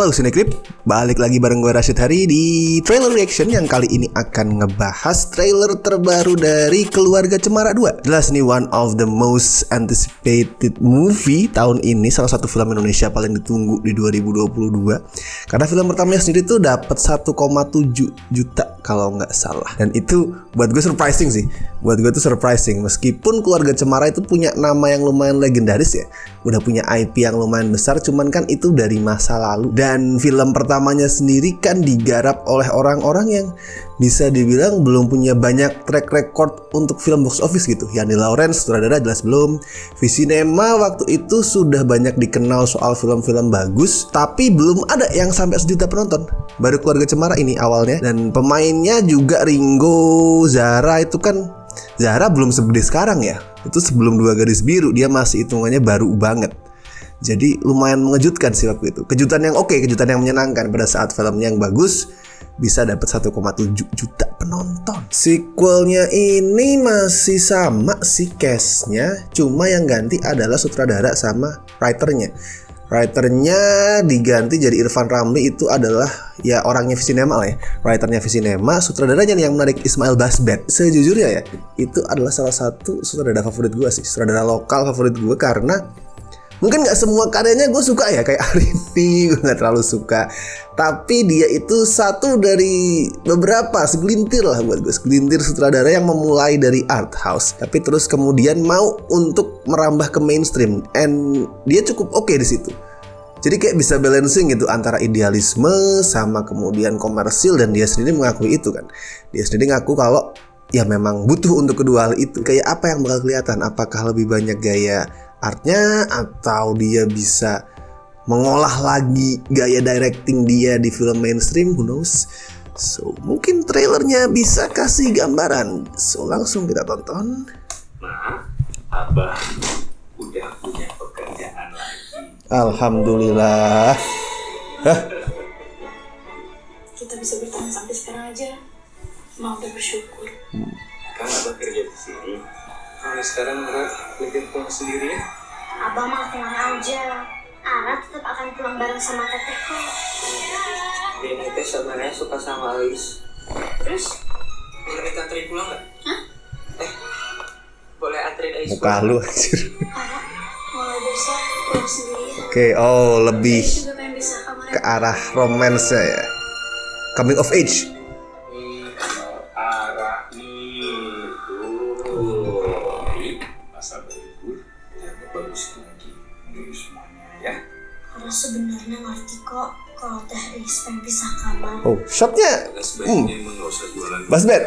Halo Cinecrip, balik lagi bareng gue Rashid Hari di trailer reaction yang kali ini akan ngebahas trailer terbaru dari Keluarga Cemara 2. Jelas nih one of the most anticipated movie tahun ini, salah satu film Indonesia paling ditunggu di 2022. Karena film pertamanya sendiri tuh dapat 1,7 juta kalau nggak salah. Dan itu buat gue surprising sih. Buat gue tuh surprising, meskipun Keluarga Cemara itu punya nama yang lumayan legendaris ya, udah punya IP yang lumayan besar, cuman kan itu dari masa lalu. Dan film pertamanya sendiri kan digarap oleh orang-orang yang bisa dibilang belum punya banyak track record untuk film box office gitu. Yani Lawrence, sutradara jelas belum. Visinema waktu itu sudah banyak dikenal soal film-film bagus, tapi belum ada yang sampai sejuta penonton. Baru Keluarga Cemara ini awalnya. Dan pemainnya juga Ringo, Zara itu kan, Zara belum segede sekarang ya. Itu sebelum Dua Garis Biru, dia masih hitungannya baru banget. Jadi lumayan mengejutkan sih waktu itu. Kejutan yang oke, kejutan yang menyenangkan pada saat filmnya yang bagus bisa dapat 1,7 juta penonton. Sequelnya ini masih sama sih cast-nya, cuma yang ganti adalah sutradara sama writernya. Writernya diganti jadi Irfan Ramli, itu adalah ya orangnya Visinema lah ya. Writernya Visinema, sutradaranya yang menarik Ismail Basbet. Sejujurnya ya, itu adalah salah satu sutradara favorit gue sih, sutradara lokal favorit gue, karena mungkin gak semua karyanya gue suka ya, kayak Arini gue gak terlalu suka. Tapi dia itu satu dari beberapa, segelintir lah buat gue, segelintir sutradara yang memulai dari art house, tapi terus kemudian mau untuk merambah ke mainstream. And dia cukup oke di situ. Jadi kayak bisa balancing gitu antara idealisme sama kemudian komersil, dan dia sendiri mengakui itu kan. Dia sendiri ngaku kalau ya memang butuh untuk kedua hal itu. Kayak apa yang bakal kelihatan? Apakah lebih banyak gaya artnya, atau dia bisa mengolah lagi gaya directing dia di film mainstream, who knows. So mungkin trailernya bisa kasih gambaran. So langsung kita tonton. Nah, Abah udah punya pekerjaan lagi. Alhamdulillah. Kita bisa bertahan sampai sekarang aja, mau bersyukur. Kan Abah kerja di sini. Kalau sekarang Ara lebih pulang sendiri ya? Abah mah tenang aja. Ara tetap akan pulang bareng sama teteh kok. Ini teh sebenarnya suka sama Alice. Terus? Boleh minta anterin pulang nggak? Hah? Boleh anterin Alice Muka lu anjir. Ara mulai besok pulang sendiri ya. Oke, oh lebih Saya juga pengen bisa kamar ke arah romance ya. Coming of age. Ara itu masa berlibur dan bagus lagi dari semuanya ya. Ara sebenarnya ngerti kok kalau Teh Ris pengen pisah kamar. Oh, shotnya Sebaiknya emang nggak usah jualan. Basbet.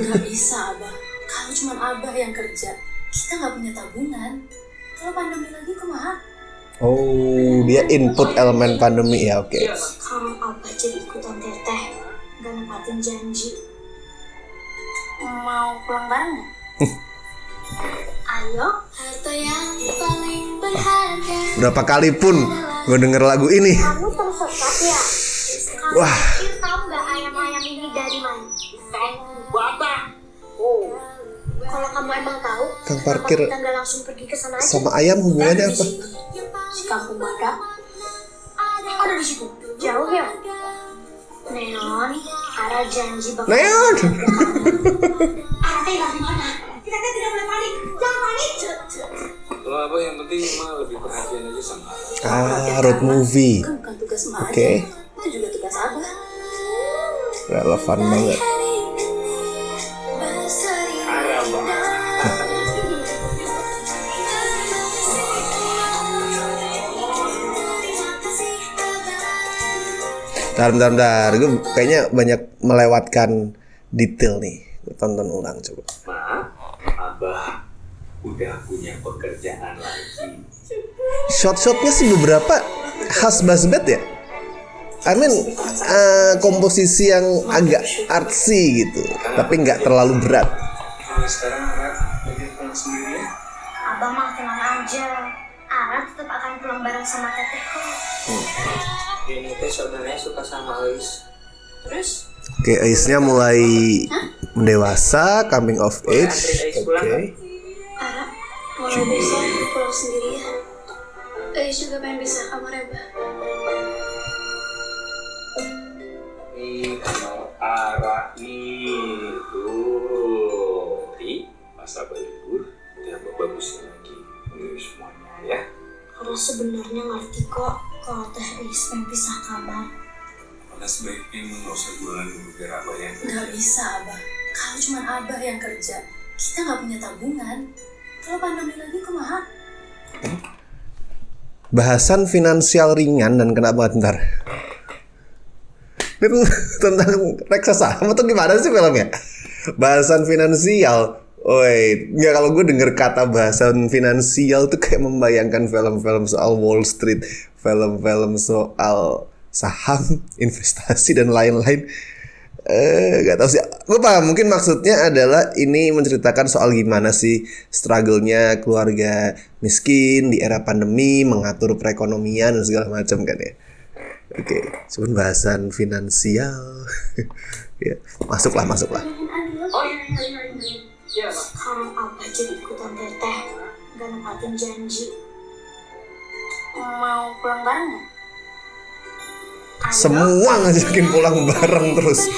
Gak bisa Abah, kalau cuma Abah yang kerja, kita gak punya tabungan. Kalau pandemi lagi kumaha? Oh, dia input elemen pandemi ya, oke. Kalau Abah jadi ikutan Teteh, gak nempatin janji, mau pulang bareng gak? Ayo. Harta yang paling berharga. Berapa kali pun gue denger lagu ini. Kamu tersesat ya? Wah. Kamu tahu nggak ayam-ayam ini dari mana? Bapak. Kalau kamu emang tahu, Kang parkir kenapa kita nggak langsung pergi ke sana aja? sama ayam hubungannya apa? Si kampung Badak ada di situ. Jauh ya? Neon, Ara janji bakal. Neon. Ara tinggal di mana? Kita kan tidak boleh panik. Jangan panik. Kalau Abah yang penting mah lebih perhatian aja sama Ara. Road movie. Kan bukan tugas emak Oke. aja, itu juga tugas Abah. Relevan banget. Ara banget. Bentar. Gue kayaknya banyak melewatkan detail nih. Gue tonton ulang coba. Ma, Abah udah punya pekerjaan lagi. Shot-shotnya sih beberapa khas Basbet ya. I mean komposisi yang agak artsy gitu, tapi nggak terlalu berat. Kalau sekarang Ara lebih pulang sendiri ya? Abah mah tenang aja. Ara tetap akan pulang bareng sama Teteh kok. Ini teh sebenarnya suka sama Alice. Terus? Oke, Ace-nya mulai dewasa, coming of age. Oke. Ara mulai besok pulang sendiri ya. Ais juga pengen bisa kamar ya, Bah. Ara nih tuh di masa libur tambah bagusnya lagi ini semuanya ya. Ara sebenarnya ngerti kok kalau Teh Ais pengen pisah kamar. Maka sebaiknya emang gak usah jualan dulu biar abah yang Nggak bisa, Abah. Kalau cuma Abah yang kerja, kita nggak punya tabungan. Kalau pandemi lagi kumaha? Bahasan finansial ringan dan kena banget ntar. Ini tuh tentang raksasa atau gimana sih filmnya? Bahasan finansial. Woi, nggak, kalau gue denger kata bahasan finansial tuh kayak membayangkan film-film soal Wall Street, film-film soal saham, investasi dan lain-lain. Gak tau sih. Gue paham, mungkin maksudnya adalah ini menceritakan soal gimana sih struggle-nya keluarga miskin di era pandemi, mengatur perekonomian dan segala macam kan ya. Oke, cuman bahasan finansial. Ya, masuklah. Oh iya. Sekarang Abah jadi ikutan Teteh, gak nempatin janji. Mau pulang bareng nggak? Semua ngajakin pulang bareng terus.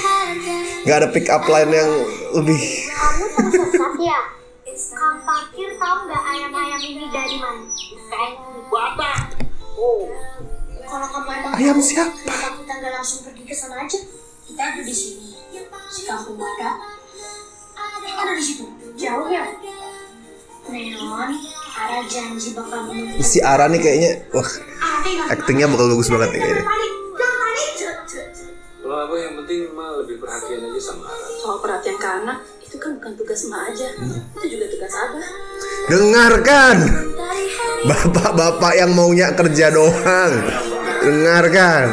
Gak ada pick up line yang lebih. Kamu tersesat ya? Kang parkir tahu nggak ayam-ayam ini dari mana? Kamu bapak. Oh. Kalau kamu emang Ayam tahu, siapa? kenapa kita nggak langsung pergi ke sana aja? Kita ada di sini. Si kampung Mada ada di situ. Jauh ya? Neon, Ara janji bakal menemukan. Si Ara nih kayaknya, wah, actingnya bakal bagus banget nih kayaknya. Kalau abah yang penting mah lebih perhatian aja sama Ara. Soal perhatian ke anak, itu kan bukan tugas emak aja. Itu juga tugas Abah. Dengarkan, bapak-bapak yang maunya kerja doang. Dengarkan,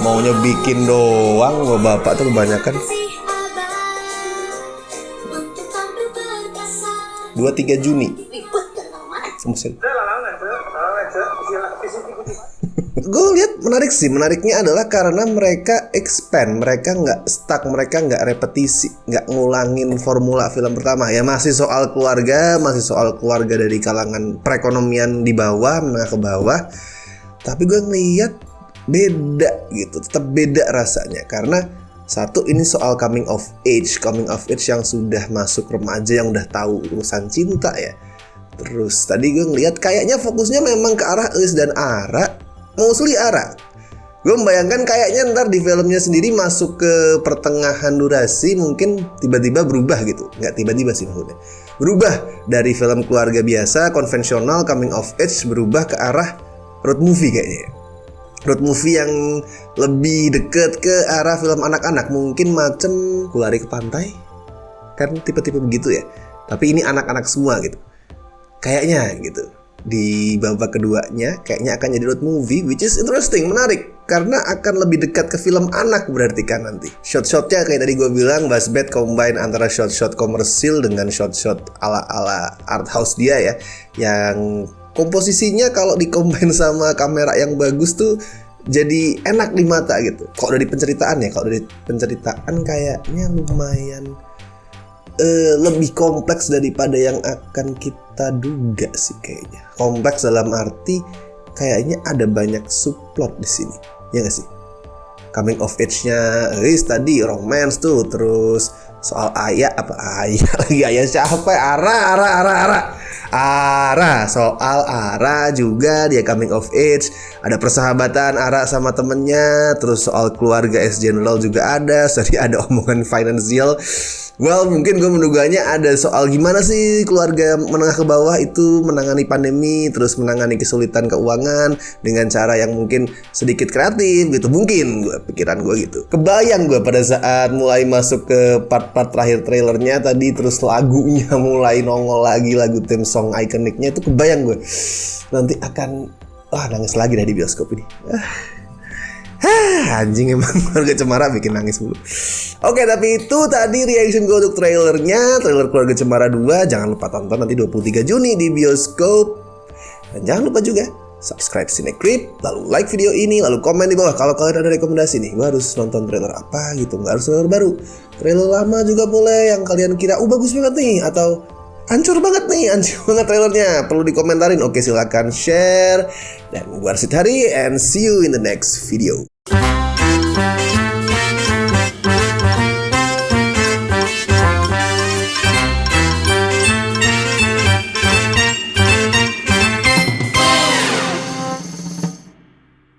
maunya bikin doang, bapak tuh kebanyakan. 23 Juni. Gue lihat menarik sih. Menariknya adalah karena mereka expand, mereka nggak stuck, mereka nggak repetisi, nggak ngulangin formula film pertama. Ya masih soal keluarga dari kalangan perekonomian di bawah, menengah ke bawah. Tapi gue ngeliat beda gitu, tetap beda rasanya karena satu, ini soal coming of age yang sudah masuk remaja, yang udah tahu urusan cinta ya. Terus tadi gue ngeliat kayaknya fokusnya memang ke arah Eus dan Ara, mostly Ara. Gue membayangkan kayaknya ntar di filmnya sendiri masuk ke pertengahan durasi mungkin tiba-tiba berubah gitu. Nggak tiba-tiba sih maksudnya. Berubah dari film keluarga biasa, konvensional, coming of age, berubah ke arah road movie kayaknya. Road movie yang lebih deket ke arah film anak-anak, mungkin macem Kulari ke Pantai, kan tipe-tipe begitu ya. Tapi ini anak-anak semua gitu, kayaknya gitu. Di babak keduanya kayaknya akan jadi road movie, which is interesting, menarik, karena akan lebih dekat ke film anak berarti kan nanti. Shot-shotnya kayak tadi gue bilang, Bas Bad combine antara shot-shot komersil dengan shot-shot ala-ala art house dia ya, yang komposisinya kalau dikombin sama kamera yang bagus tuh jadi enak di mata gitu. Kalau dari penceritaan ya, kalau dari penceritaan kayaknya lumayan lebih kompleks daripada yang akan kita duga sih kayaknya. Kompleks dalam arti kayaknya ada banyak subplot di sini, ya nggak sih? Coming of age-nya, tadi romance tuh, terus soal ayah siapa ya? Ara, soal Ara juga dia coming of age, ada persahabatan Ara sama temennya, terus soal keluarga S General juga ada, tadi ada omongan finansial. Well, mungkin gue menduganya ada soal gimana sih keluarga menengah ke bawah itu menangani pandemi, terus menangani kesulitan keuangan dengan cara yang mungkin sedikit kreatif gitu. Mungkin pikiran gue gitu. Kebayang gue pada saat mulai masuk ke part-part terakhir trailernya tadi, terus lagunya mulai nongol lagi, lagu theme song ikoniknya itu kebayang gue. Nanti akan nangis lagi dari bioskop ini. Anjing emang Keluarga Cemara bikin nangis mulu. Oke, tapi itu tadi reaction gue untuk trailernya, trailer Keluarga Cemara 2. Jangan lupa tonton nanti 23 Juni di bioskop. Dan jangan lupa juga subscribe Cinecrip, lalu like video ini, lalu komen di bawah kalau kalian ada rekomendasi nih. Gue harus nonton trailer apa gitu, nggak harus trailer baru. Trailer lama juga boleh yang kalian kira bagus banget nih, atau hancur banget trailernya, perlu dikomentarin. Oke, silakan share. Dan gue Arsid Hari, and see you in the next video.